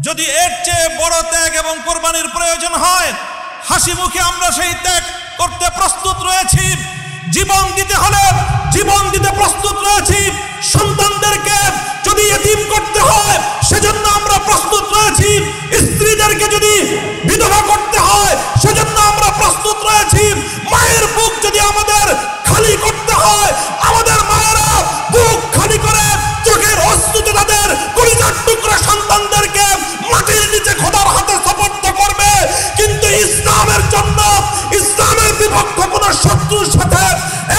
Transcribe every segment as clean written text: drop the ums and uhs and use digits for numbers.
যদি এর চেয়ে বড় ত্যাগ এবং কোরবানির প্রয়োজন হয়, হাসি মুখে আমরা সেই ত্যাগ করতে প্রস্তুত রয়েছি। জীবন দিতে হলে জীবন দিতে প্রস্তুত রয়েছি। সন্তানদেরকে যদি এতিম করতে হয় সেজন্য আমরা প্রস্তুত রয়েছি। স্ত্রীদেরকে যদি বিধবা করতে হয় সেজন্য আমরা প্রস্তুত রয়েছি। মায়ের বুক যদি আমাদের খালি করতে হয়, আমাদের মায়েরা বুক খালি করে চোখের অশ্রুতে তাদের কলিজার টুকরা সন্তানদেরকে মাটির নিচে খোদার হাতে সুপর্দ করবে। কিন্তু ইসলামের জন্য, ইসলামের বিপক্ষ কোন শত্রুর সাথে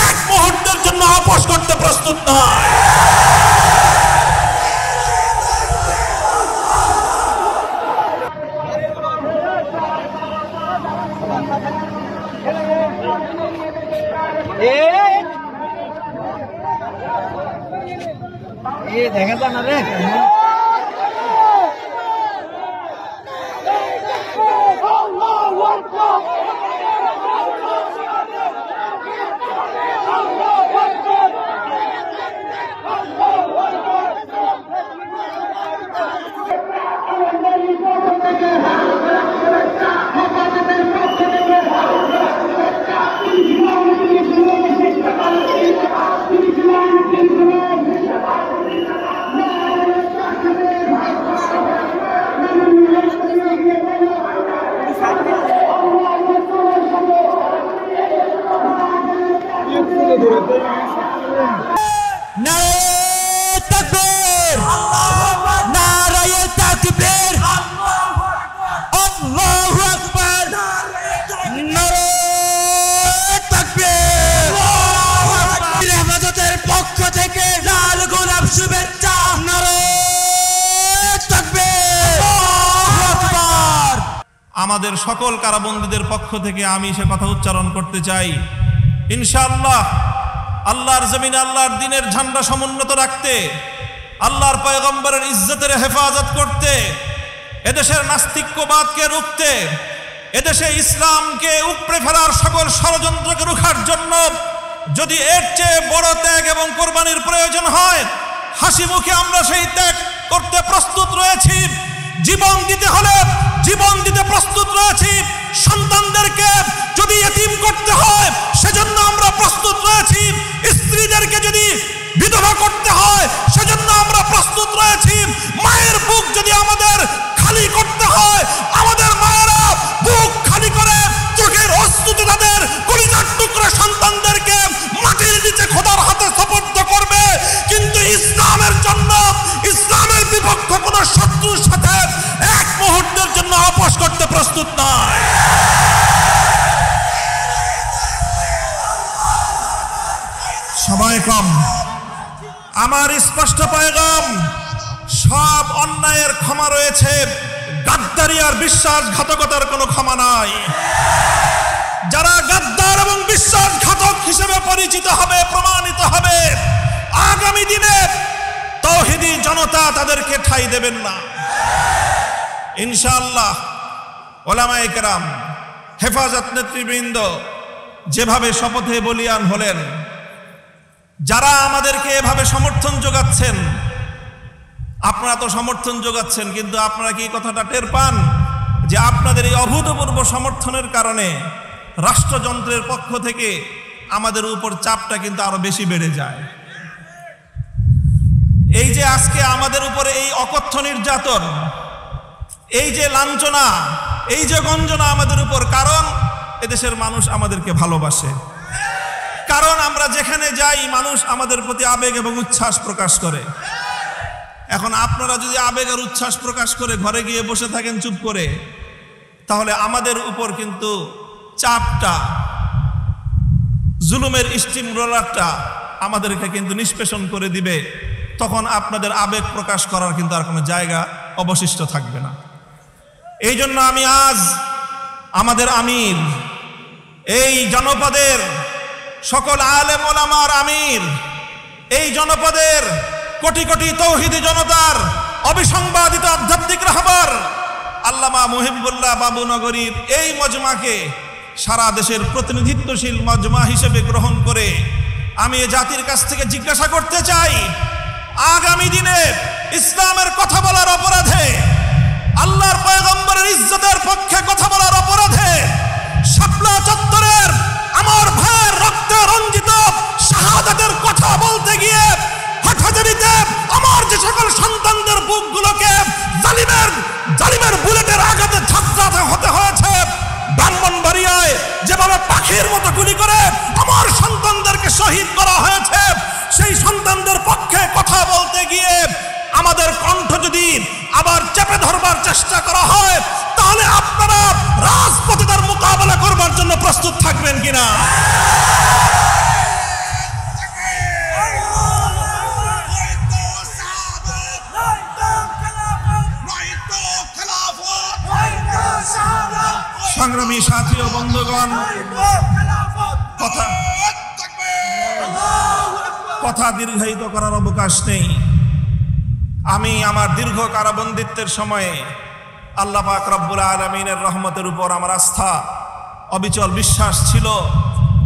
এক মুহূর্তের জন্য আপোষ করতে প্রস্তুত নয়। দেখা যায় না রে। আমাদের সকল কারাবন্দীদের পক্ষ থেকে আমি সে কথা উচ্চারণ করতে চাই, ইনশাআল্লাহ আল্লাহর জমিনে আল্লাহর দ্বীনের ঝান্ডা সমুন্নত রাখতে, আল্লাহর পয়গম্বরের ইজ্জতের হেফাজত করতে, এদেশের নাস্তিক্যবাদকে রুখতে, এদেশে ইসলামকে উপড়ে ফেলার সকল ষড়যন্ত্রকে রুখার জন্য যদি এর চেয়ে বড় ত্যাগ এবং কোরবানির প্রয়োজন হয়, হাসি মুখে আমরা সেই ত্যাগ করতে প্রস্তুত রয়েছি। জীবন দিতে হলে জীবন দিতে প্রস্তুত রয়েছি। সন্তানদেরকে যদি এতিম করতে হয় সেজন্য আমরা প্রস্তুত রয়েছি। স্ত্রীদেরকে যদি বিধবা করতে হয় সেজন্য আমরা প্রস্তুত রয়েছি। মায়ের বুক যদি আমাদের খালি করতে হয়, আমাদের মায়েরা বুক খালি করে চোখের অশ্রুতে তাদের কলিজার টুকরা সন্তানদেরকে মাটির নিচে খোদার হাতে সুপর্দ করবে। কিন্তু ইসলামের জন্য, ইসলামের বিপক্ষ কোন শত্রুর সাথে এক মুহূর্তের জন্য আপোষ করতে প্রস্তুত নয়। সময় কম, আমার স্পষ্ট পয়গাম, সব অন্যায়ের ক্ষমা রয়েছে, গাদ্দারি আর বিশ্বাসঘাতকতার কোনো ক্ষমা নাই। যারা গাদ্দার এবং বিশ্বাসঘাতক হিসেবে পরিচিত হবে, প্রমাণিত হবে, আগামী দিনে তাওহীদি জনতা তাদেরকে ঠাঁই দেবেন না ইনশাআল্লাহ। ওলামায়ে কেরাম, হেফাজত নেতৃবৃন্দ যেভাবে শপথে বলিয়ান হলেন, যারা আমাদেরকে এভাবে সমর্থন যোগাচ্ছেন, আপনারা তো সমর্থন যোগাচ্ছেন, কিন্তু আপনারা কি কথাটা টের পান যে আপনাদের এই অভূতপূর্ব সমর্থনের কারণে রাষ্ট্রযন্ত্রের পক্ষ থেকে আমাদের উপর চাপটা কিন্তু আরো বেশি বেড়ে যায়। এই যে আজকে আমাদের উপরে এই অকথ্য নির্যাতন, এই যে লাঞ্ছনা, এই যে গঞ্জনা আমাদের উপর, কারণ এদেশের মানুষ আমাদেরকে ভালোবাসে, কারণ আমরা যেখানে যাই মানুষ আমাদের প্রতি আবেগ এবং উচ্ছ্বাস প্রকাশ করে। এখন আপনারা যদি আবেগ আর উচ্ছ্বাস প্রকাশ করে ঘরে গিয়ে বসে থাকেন চুপ করে, তাহলে আমাদের উপর কিন্তু চাপটা, জুলুমের স্টিম রোলারটা আমাদেরকে কিন্তু নিষ্পেষণ করে দিবে। তখন আপনাদের আবেগ প্রকাশ করার কিন্তু আর কোনো জায়গা অবশিষ্ট থাকবে না। এই জন্য আমি আজ আমাদের আমির, এই জনপদের সকল আলেম ওলামার আমির, এই জনপদের কোটি কোটি তৌহিদি জনতার অবিসংবাদিত আধ্যাত্মিক রাহবার আল্লামা মুহিবুল্লাহ বাবুনগরীর এই মজমাকে সারা দেশের প্রতিনিধিত্বশীল মজমা হিসেবে গ্রহণ করে আমি জাতির কাছ থেকে জিজ্ঞাসা করতে চাই, আগামী দিনে ইসলামের কথা বলার অপরাধে গিয়ে আমাদের কণ্ঠ যদি আবার চেপে ধরবার চেষ্টা করা হয়, তাহলে আপনারা রাজপথে তার মোকাবেলা করবার জন্য প্রস্তুত থাকবেন কিনা? সংগ্রামী সাথী ও বন্ধুগণ, কথা দীর্ঘায়িত করার অবকাশ নেই। আমি আমার দীর্ঘ কারাবন্দিত্বের সময়ে আল্লাহ পাক রব্বুল আলামিনের রহমতের উপর আমার আস্থা, অবিচল বিশ্বাস ছিল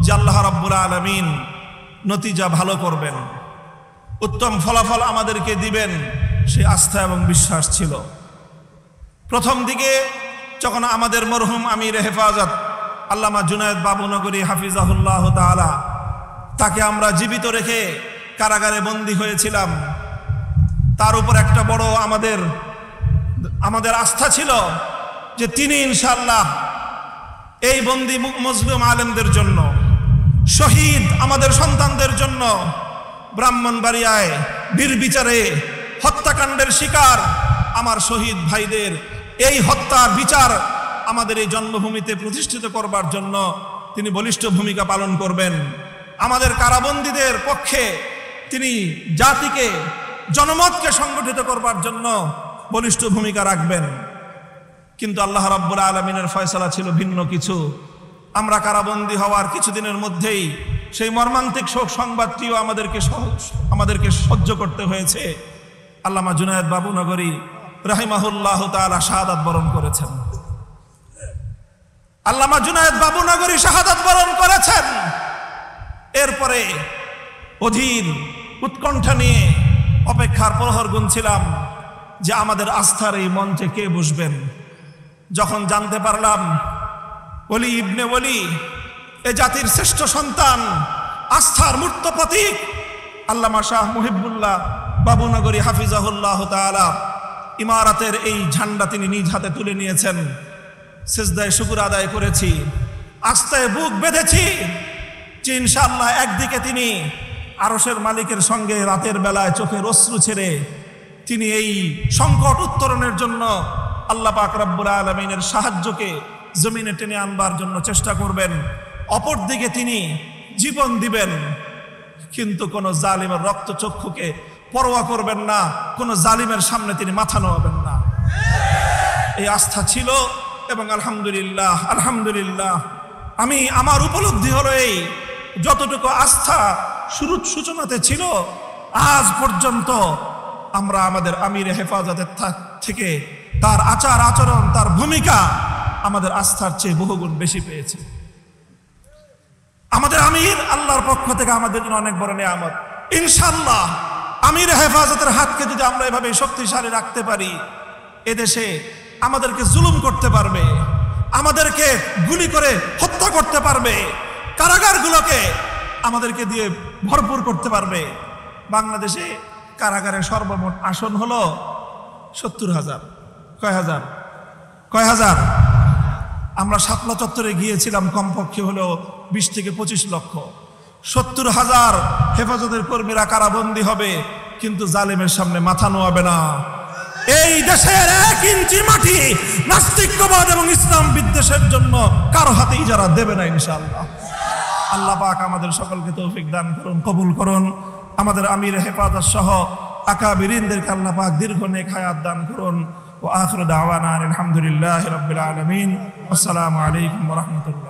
যে আল্লাহ রব্বুল আলামিন নতিজা ভালো করবেন, উত্তম ফলাফল আমাদেরকে দিবেন, সে আস্থা এবং বিশ্বাস ছিল। প্রথম দিকে যখন আমাদের মরহুম আমির হেফাজত আল্লামা জুনায়েদ বাবুনগরী হাফিজাহুল্লাহ তাআলা, তাকে আমরা জীবিত রেখে কারাগারে বন্দী হয়েছিলাম, তার উপর একটা বড় আমাদের আস্থা ছিল যে তিনি ইনশাআল্লাহ এই বন্দী মুসলিম আলেমদের জন্য, শহীদ আমাদের সন্তানদের জন্য, ব্রাহ্মণবাড়িয়ায় বীরবিচারে হত্যাকাণ্ডের শিকার আমার শহীদ ভাইদের এই হত্যার বিচার আমাদের এই জন্মভূমিতে প্রতিষ্ঠিত করবার জন্য তিনি বলিষ্ঠ ভূমিকা পালন করবেন। আমাদের কারাবন্দীদের পক্ষে তিনি জাতিকে, জনমতকে সংগঠিত করবার জন্য বলিষ্ঠ ভূমিকা রাখবেন। কিন্তু আল্লাহ রাব্বুল আলামিনের ফয়সালা ছিল ভিন্ন কিছু। আমরা কারাবন্দী হওয়ার কিছুদিনের মধ্যেই সেই মর্মান্তিক শোক সংবাদটিও আমাদেরকে সহ্য করতে হয়েছে। আল্লামা জুনায়েদ বাবুনগরী রাহিমাহুল্লাহ তাআলা শাহাদাত বরণ করেছেন। আল্লামা জুনায়েদ বাবুনগরী শাহাদাত বরণ করেছেন। এরপরে অধীর উৎকণ্ঠা নিয়ে অপেক্ষার প্রহর গুনছিলাম যে আমাদের আস্থার এই মঞ্চে কে বসবেন। যখন জানতে পারলাম ওলি ইবনে ওলি, এ জাতির শ্রেষ্ঠ সন্তান, আস্থার মূর্ত প্রতীক আল্লামা শাহ মুহিবুল্লাহ বাবুনগরী হাফিজাহুল্লাহ তাআলা, ইমারাতের এই ঝান্ডা তিনি নিজ হাতে তুলে নিয়েছেন। সিজদায় শুকর আদায় করেছি, আস্থায় বুক বেঁধেছি যে ইনশাআল্লাহ একদিকে তিনি আরশের মালিকের সঙ্গে রাতের বেলায় চোখের অশ্রু ছেড়ে তিনি এই সংকট উত্তরণের জন্য আল্লাহ পাক রব্বুল আলামিনের সাহায্যকে জমিনে টেনে আনবার জন্য চেষ্টা করবেন। অপরদিকে তিনি জীবন দিবেন, কিন্তু কোন জালিমের রক্তচক্ষুকে পরোয়া করবেন না, কোন জালিমের সামনে তিনি মাথা নোয়াবেন না। এই আস্থা ছিল এবং আলহামদুলিল্লাহ আলহামদুলিল্লাহ আমার উপলব্ধি হলো এই, যতটুকু আস্থা শুরুর সূচনাতে ছিল আজ পর্যন্ত আমরা আমাদের আমির হেফাজতের থেকে তার আচার আচরণ, তার ভূমিকা আমাদের আস্থার চেয়ে বহুগুণ বেশি পেয়েছে। আমাদের আমির আল্লাহর পক্ষ থেকে আমাদের জন্য অনেক বড় নিয়ামত। ইনশাআল্লাহ আমির হেফাজতের হাতকে যদি আমরা এভাবে শক্তিশালী রাখতে পারি, এদেশে আমাদেরকে জুলুম করতে পারবে, আমাদেরকে গুলি করে হত্যা করতে পারবে, কারাগারগুলোকে আমাদেরকে দিয়ে ভরপুর করতে পারবে। বাংলাদেশে কারাগারের সর্বমোট আসন হলো ৭০,০০০। কয় হাজার? আমরা শাপলা চত্বরে গিয়েছিলাম, কমপক্ষে হলো ২০ থেকে ২৫ লক্ষ। ৭০,০০০ হেফাজতের কর্মীরা কারাবন্দী হবে, কিন্তু জালেমের সামনে মাথা নোয়াবে না। এই দেশের ১ ইঞ্চি মাটি নাস্তিক্যবাদ এবং ইসলাম বিদ্বেষের জন্য কারো হাতে ইজারা দেবে না ইনশাআল্লাহ। আল্লাহ পাক আমাদের সকলকে তৌফিক দান করুন, কবুল করুন। আমাদের আমির হেফাজত সহ আকাবিরিনদেরকে আল্লাহ পাক দীর্ঘ নেক হায়াত দান করুন। ওয়া আখিরু দাওয়ানা আলহামদুলিল্লাহি রাব্বিল আলামিন। আসসালামু আলাইকুম ওয়া রাহমাতুল্লাহ।